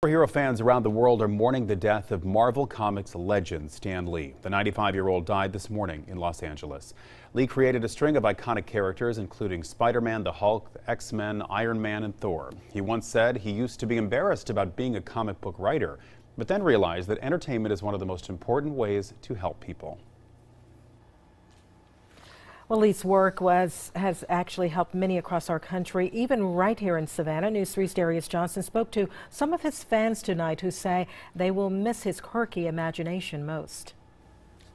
Superhero fans around the world are mourning the death of Marvel Comics legend Stan Lee. The 95-year-old died this morning in Los Angeles. Lee created a string of iconic characters, including Spider-Man, the Hulk, X-Men, Iron Man, and Thor. He once said he used to be embarrassed about being a comic book writer, but then realized that entertainment is one of the most important ways to help people. Well, Lee's work has actually helped many across our country, even right here in Savannah. News 3's Darius Johnson spoke to some of his fans tonight who say they will miss his quirky imagination most.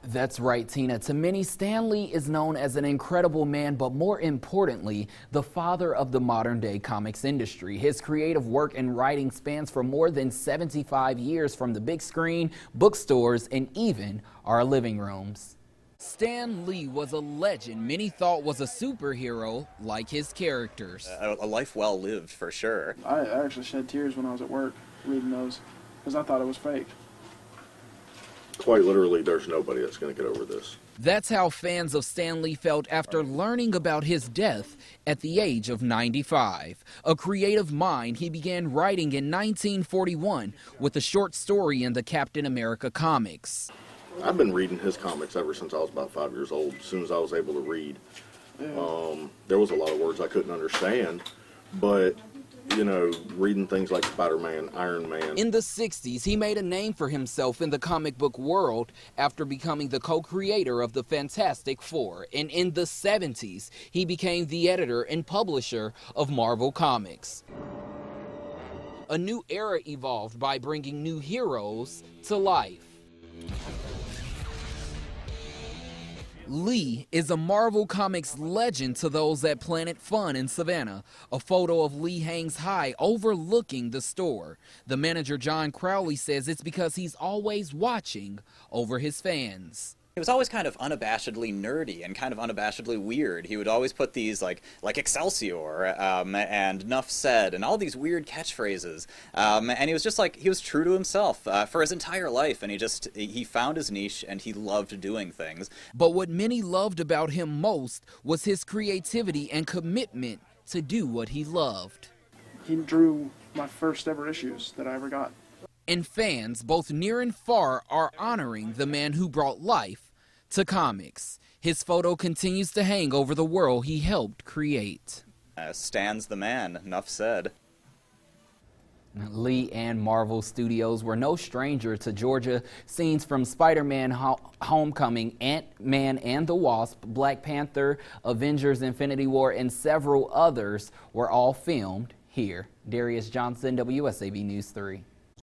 That's right, Tina. To many, Stan Lee is known as an incredible man, but more importantly, the father of the modern-day comics industry. His creative work and writing spans for more than 75 years, from the big screen, bookstores, and even our living rooms. Stan Lee was a legend many thought was a superhero like his characters. A life well lived, for sure. I actually shed tears when I was at work reading those because I thought it was fake. Quite literally, there's nobody that's going to get over this. That's how fans of Stan Lee felt after learning about his death at the age of 95. A creative mind, he began writing in 1941 with a short story in the Captain America comics. I've been reading his comics ever since I was about 5 years old, as soon as I was able to read. There was a lot of words I couldn't understand, but, you know, reading things like Spider-Man, Iron Man. In the 60s, he made a name for himself in the comic book world after becoming the co-creator of the Fantastic Four. And in the 70s, he became the editor and publisher of Marvel Comics. A new era evolved by bringing new heroes to life. Lee is a Marvel Comics legend to those at Planet Fun in Savannah. A photo of Lee hangs high, overlooking the store. The manager, John Crowley, says it's because he's always watching over his fans. He was always kind of unabashedly nerdy and kind of unabashedly weird. He would always put these like Excelsior and Nuff Said and all these weird catchphrases. And he was just like, he was true to himself for his entire life, and he found his niche and he loved doing things. But what many loved about him most was his creativity and commitment to do what he loved. He drew my first ever issues that I ever got. And fans, both near and far, are honoring the man who brought life to comics. His photo continues to hang over the world he helped create. Stan's the man, enough said. Lee and Marvel Studios were no stranger to Georgia. Scenes from Spider-Man Homecoming, Ant-Man and the Wasp, Black Panther, Avengers Infinity War, and several others were all filmed here. Darius Johnson, WSAV News 3.